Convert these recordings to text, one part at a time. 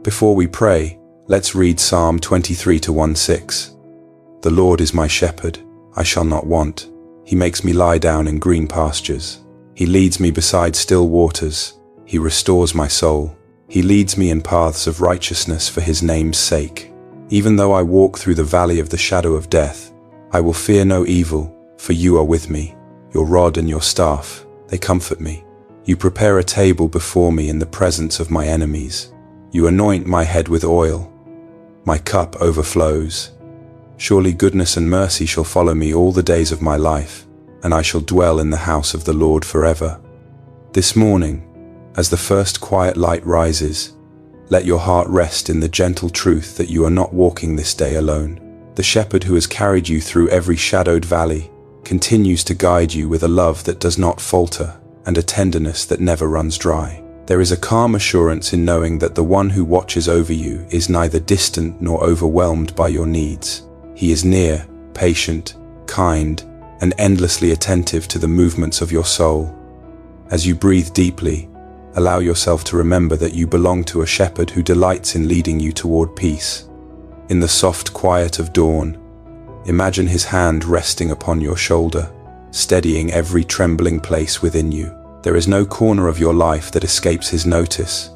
Before we pray, let's read Psalm 23-1-6. The Lord is my shepherd, I shall not want. He makes me lie down in green pastures. He leads me beside still waters. He restores my soul. He leads me in paths of righteousness for his name's sake. Even though I walk through the valley of the shadow of death, I will fear no evil, for you are with me. Your rod and your staff, they comfort me. You prepare a table before me in the presence of my enemies. You anoint my head with oil. My cup overflows. Surely goodness and mercy shall follow me all the days of my life, and I shall dwell in the house of the Lord forever. This morning, as the first quiet light rises, let your heart rest in the gentle truth that you are not walking this day alone. The shepherd who has carried you through every shadowed valley continues to guide you with a love that does not falter and a tenderness that never runs dry. There is a calm assurance in knowing that the one who watches over you is neither distant nor overwhelmed by your needs. He is near, patient, kind, and endlessly attentive to the movements of your soul. As you breathe deeply, allow yourself to remember that you belong to a shepherd who delights in leading you toward peace. In the soft quiet of dawn, imagine his hand resting upon your shoulder, steadying every trembling place within you. There is no corner of your life that escapes his notice,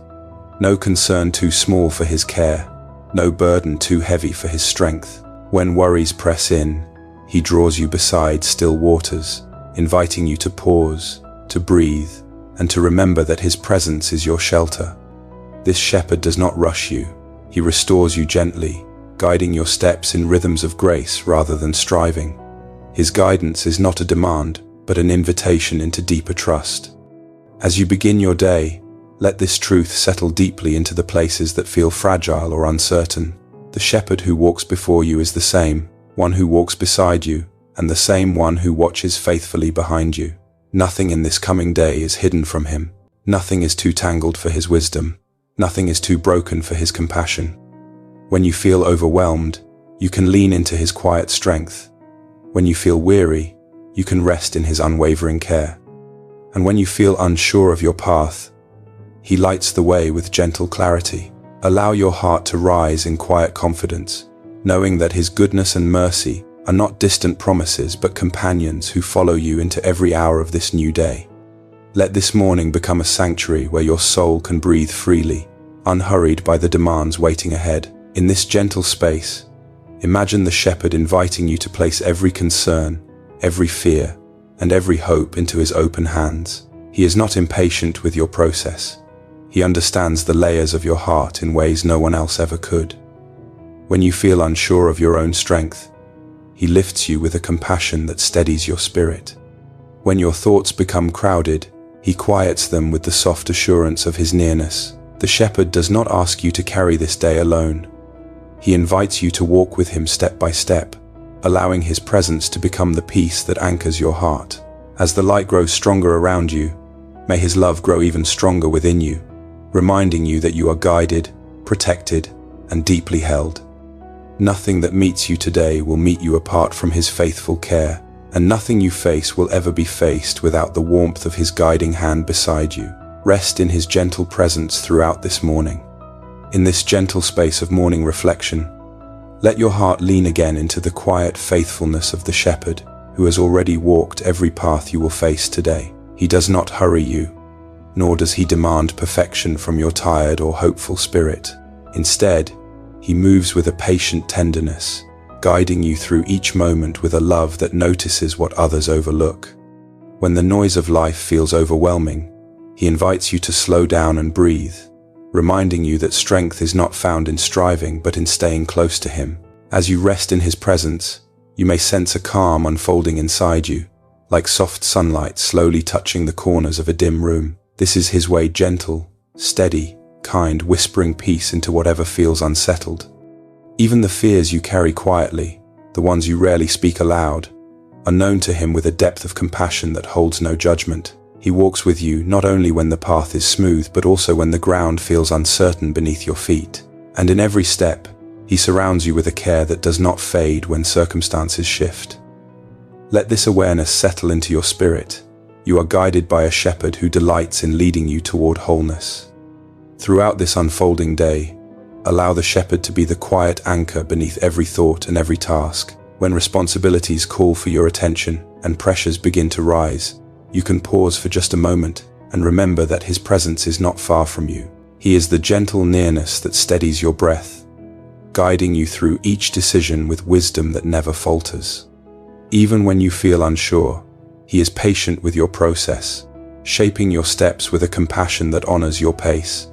no concern too small for his care, no burden too heavy for his strength. When worries press in, he draws you beside still waters, inviting you to pause, to breathe, and to remember that his presence is your shelter. This shepherd does not rush you. He restores you gently, guiding your steps in rhythms of grace rather than striving. His guidance is not a demand, but an invitation into deeper trust. As you begin your day, let this truth settle deeply into the places that feel fragile or uncertain. The shepherd who walks before you is the same one who walks beside you, and the same one who watches faithfully behind you. Nothing in this coming day is hidden from him. Nothing is too tangled for his wisdom. Nothing is too broken for his compassion. When you feel overwhelmed, you can lean into his quiet strength. When you feel weary, you can rest in his unwavering care. And when you feel unsure of your path, he lights the way with gentle clarity. Allow your heart to rise in quiet confidence, knowing that his goodness and mercy are not distant promises but companions who follow you into every hour of this new day. Let this morning become a sanctuary where your soul can breathe freely, unhurried by the demands waiting ahead. In this gentle space, imagine the shepherd inviting you to place every concern, every fear, and every hope into his open hands. He is not impatient with your process. He understands the layers of your heart in ways no one else ever could. When you feel unsure of your own strength, he lifts you with a compassion that steadies your spirit. When your thoughts become crowded, he quiets them with the soft assurance of his nearness. The shepherd does not ask you to carry this day alone. He invites you to walk with him step by step, allowing his presence to become the peace that anchors your heart. As the light grows stronger around you, may his love grow even stronger within you, reminding you that you are guided, protected, and deeply held. Nothing that meets you today will meet you apart from his faithful care, and nothing you face will ever be faced without the warmth of his guiding hand beside you. Rest in his gentle presence throughout this morning. In this gentle space of morning reflection, let your heart lean again into the quiet faithfulness of the shepherd who has already walked every path you will face today. He does not hurry you, nor does he demand perfection from your tired or hopeful spirit. Instead, he moves with a patient tenderness, guiding you through each moment with a love that notices what others overlook. When the noise of life feels overwhelming, he invites you to slow down and breathe, reminding you that strength is not found in striving but in staying close to him. As you rest in his presence, you may sense a calm unfolding inside you, like soft sunlight slowly touching the corners of a dim room. This is his way, gentle, steady, kind, whispering peace into whatever feels unsettled. Even the fears you carry quietly, the ones you rarely speak aloud, are known to him with a depth of compassion that holds no judgment. He walks with you not only when the path is smooth, but also when the ground feels uncertain beneath your feet. And in every step, he surrounds you with a care that does not fade when circumstances shift. Let this awareness settle into your spirit. You are guided by a shepherd who delights in leading you toward wholeness. Throughout this unfolding day, Allow the shepherd to be the quiet anchor beneath every thought and every task. When responsibilities call for your attention and pressures begin to rise, you can pause for just a moment and remember that his presence is not far from you. He is the gentle nearness that steadies your breath, guiding you through each decision with wisdom that never falters. Even when you feel unsure, he is patient with your process, shaping your steps with a compassion that honors your pace.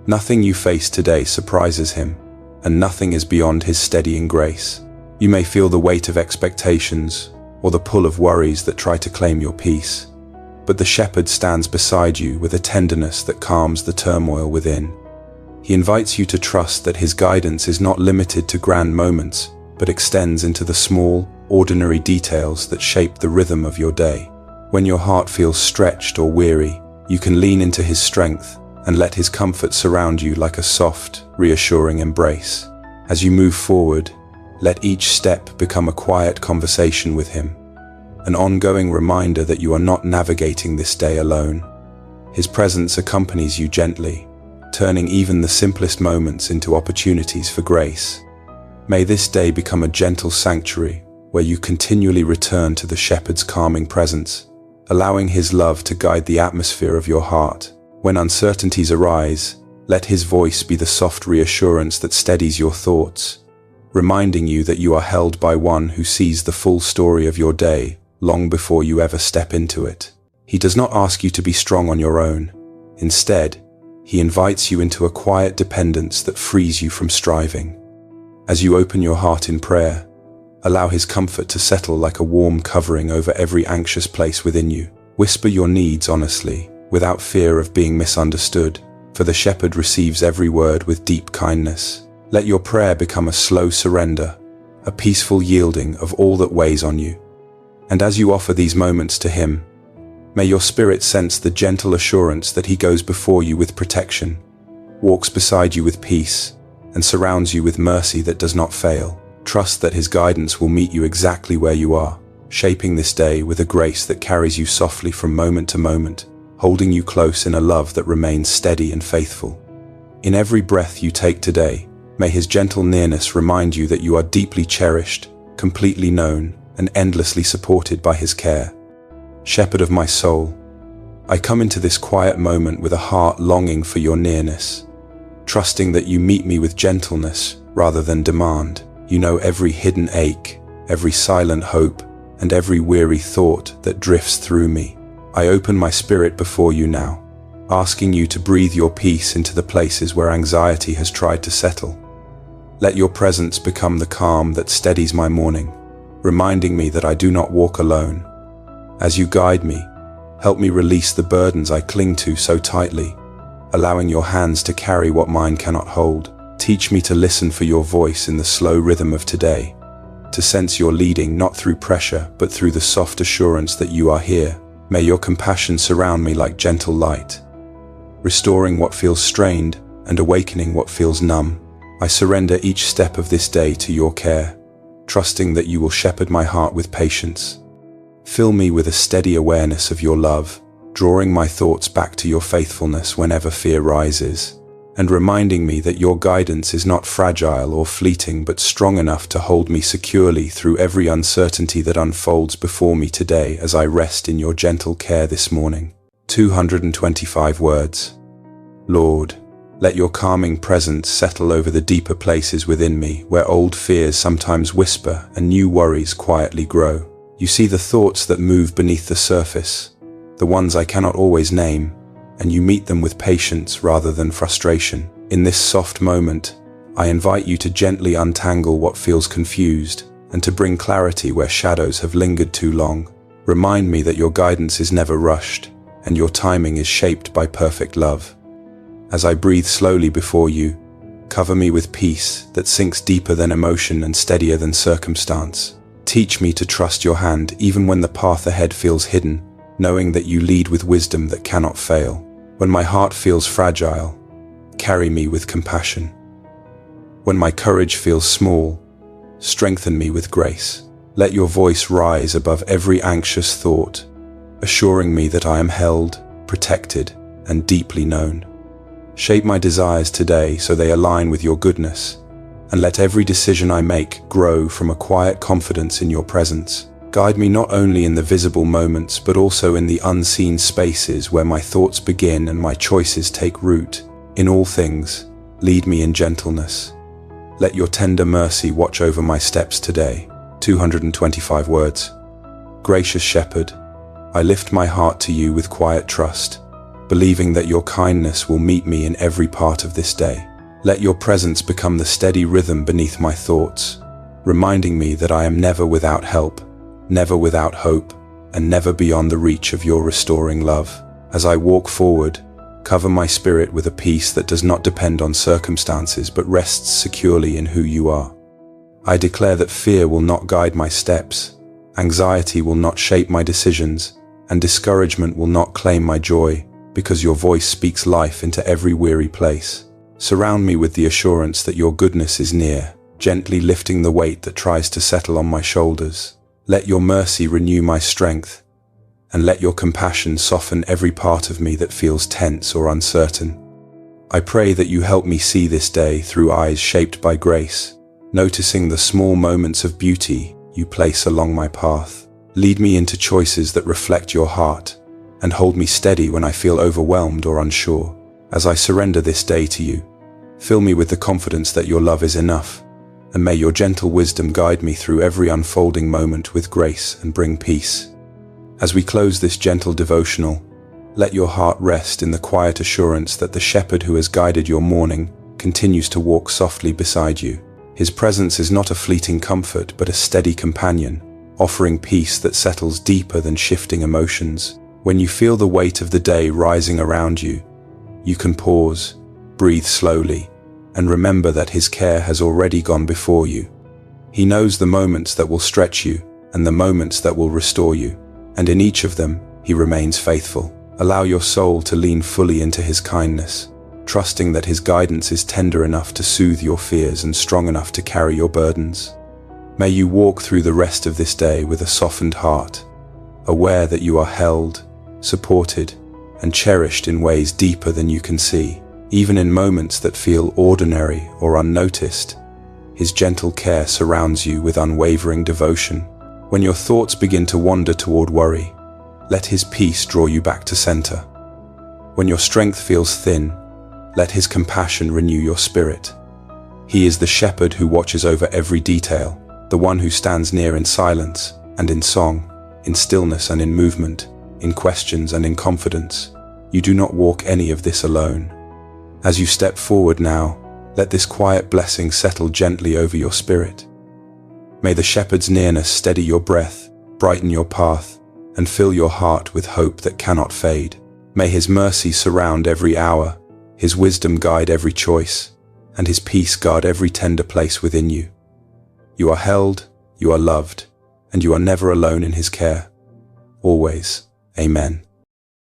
Nothing you face today surprises him, and nothing is beyond his steadying grace. You may feel the weight of expectations or the pull of worries that try to claim your peace, but the shepherd stands beside you with a tenderness that calms the turmoil within. He invites you to trust that his guidance is not limited to grand moments, but extends into the small, ordinary details that shape the rhythm of your day. When your heart feels stretched or weary, you can lean into his strength and let his comfort surround you like a soft, reassuring embrace. As you move forward, let each step become a quiet conversation with him, an ongoing reminder that you are not navigating this day alone. His presence accompanies you gently, turning even the simplest moments into opportunities for grace. May this day become a gentle sanctuary where you continually return to the shepherd's calming presence, allowing his love to guide the atmosphere of your heart. When uncertainties arise, let his voice be the soft reassurance that steadies your thoughts, reminding you that you are held by one who sees the full story of your day long before you ever step into it. He does not ask you to be strong on your own. Instead, he invites you into a quiet dependence that frees you from striving. As you open your heart in prayer, allow his comfort to settle like a warm covering over every anxious place within you. Whisper your needs honestly, without fear of being misunderstood, for the shepherd receives every word with deep kindness. Let your prayer become a slow surrender, a peaceful yielding of all that weighs on you. And as you offer these moments to him, may your spirit sense the gentle assurance that he goes before you with protection, walks beside you with peace, and surrounds you with mercy that does not fail. Trust that his guidance will meet you exactly where you are, shaping this day with a grace that carries you softly from moment to moment, holding you close in a love that remains steady and faithful. In every breath you take today, may his gentle nearness remind you that you are deeply cherished, completely known, and endlessly supported by his care. Shepherd of my soul, I come into this quiet moment with a heart longing for your nearness, trusting that you meet me with gentleness rather than demand. You know every hidden ache, every silent hope, and every weary thought that drifts through me. I open my spirit before you now, asking you to breathe your peace into the places where anxiety has tried to settle. Let your presence become the calm that steadies my morning, reminding me that I do not walk alone. As you guide me, help me release the burdens I cling to so tightly, allowing your hands to carry what mine cannot hold. Teach me to listen for your voice in the slow rhythm of today, to sense your leading not through pressure but through the soft assurance that you are here. May your compassion surround me like gentle light, restoring what feels strained and awakening what feels numb. I surrender each step of this day to your care, trusting that you will shepherd my heart with patience. Fill me with a steady awareness of your love, drawing my thoughts back to your faithfulness whenever fear rises, and reminding me that your guidance is not fragile or fleeting but strong enough to hold me securely through every uncertainty that unfolds before me today as I rest in your gentle care this morning. 225 words. Lord, let your calming presence settle over the deeper places within me where old fears sometimes whisper and new worries quietly grow. You see the thoughts that move beneath the surface, the ones I cannot always name, and you meet them with patience rather than frustration. In this soft moment, I invite you to gently untangle what feels confused and to bring clarity where shadows have lingered too long. Remind me that your guidance is never rushed and your timing is shaped by perfect love. As I breathe slowly before you, cover me with peace that sinks deeper than emotion and steadier than circumstance. Teach me to trust your hand even when the path ahead feels hidden, knowing that you lead with wisdom that cannot fail. When my heart feels fragile, carry me with compassion. When my courage feels small, strengthen me with grace. Let your voice rise above every anxious thought, assuring me that I am held, protected, and deeply known. Shape my desires today so they align with your goodness, and let every decision I make grow from a quiet confidence in your presence. Guide me not only in the visible moments but also in the unseen spaces where my thoughts begin and my choices take root. In all things, lead me in gentleness. Let your tender mercy watch over my steps today. 225 words. Gracious Shepherd, I lift my heart to you with quiet trust, believing that your kindness will meet me in every part of this day. Let your presence become the steady rhythm beneath my thoughts, reminding me that I am never without help, never without hope, and never beyond the reach of your restoring love. As I walk forward, cover my spirit with a peace that does not depend on circumstances but rests securely in who you are. I declare that fear will not guide my steps, anxiety will not shape my decisions, and discouragement will not claim my joy, because your voice speaks life into every weary place. Surround me with the assurance that your goodness is near, gently lifting the weight that tries to settle on my shoulders. Let your mercy renew my strength, and let your compassion soften every part of me that feels tense or uncertain. I pray that you help me see this day through eyes shaped by grace, noticing the small moments of beauty you place along my path. Lead me into choices that reflect your heart, and hold me steady when I feel overwhelmed or unsure. As I surrender this day to you, fill me with the confidence that your love is enough, and may your gentle wisdom guide me through every unfolding moment with grace and bring peace. As we close this gentle devotional, let your heart rest in the quiet assurance that the shepherd who has guided your morning continues to walk softly beside you. His presence is not a fleeting comfort but a steady companion, offering peace that settles deeper than shifting emotions. When you feel the weight of the day rising around you, you can pause, breathe slowly, and remember that his care has already gone before you. He knows the moments that will stretch you and the moments that will restore you, and in each of them, he remains faithful. Allow your soul to lean fully into his kindness, trusting that his guidance is tender enough to soothe your fears and strong enough to carry your burdens. May you walk through the rest of this day with a softened heart, aware that you are held, supported, and cherished in ways deeper than you can see. Even in moments that feel ordinary or unnoticed, his gentle care surrounds you with unwavering devotion. When your thoughts begin to wander toward worry, let his peace draw you back to center. When your strength feels thin, let his compassion renew your spirit. He is the shepherd who watches over every detail, the one who stands near in silence and in song, in stillness and in movement, in questions and in confidence. You do not walk any of this alone. As you step forward now, let this quiet blessing settle gently over your spirit. May the shepherd's nearness steady your breath, brighten your path, and fill your heart with hope that cannot fade. May his mercy surround every hour, his wisdom guide every choice, and his peace guard every tender place within you. You are held, you are loved, and you are never alone in his care. Always. Amen.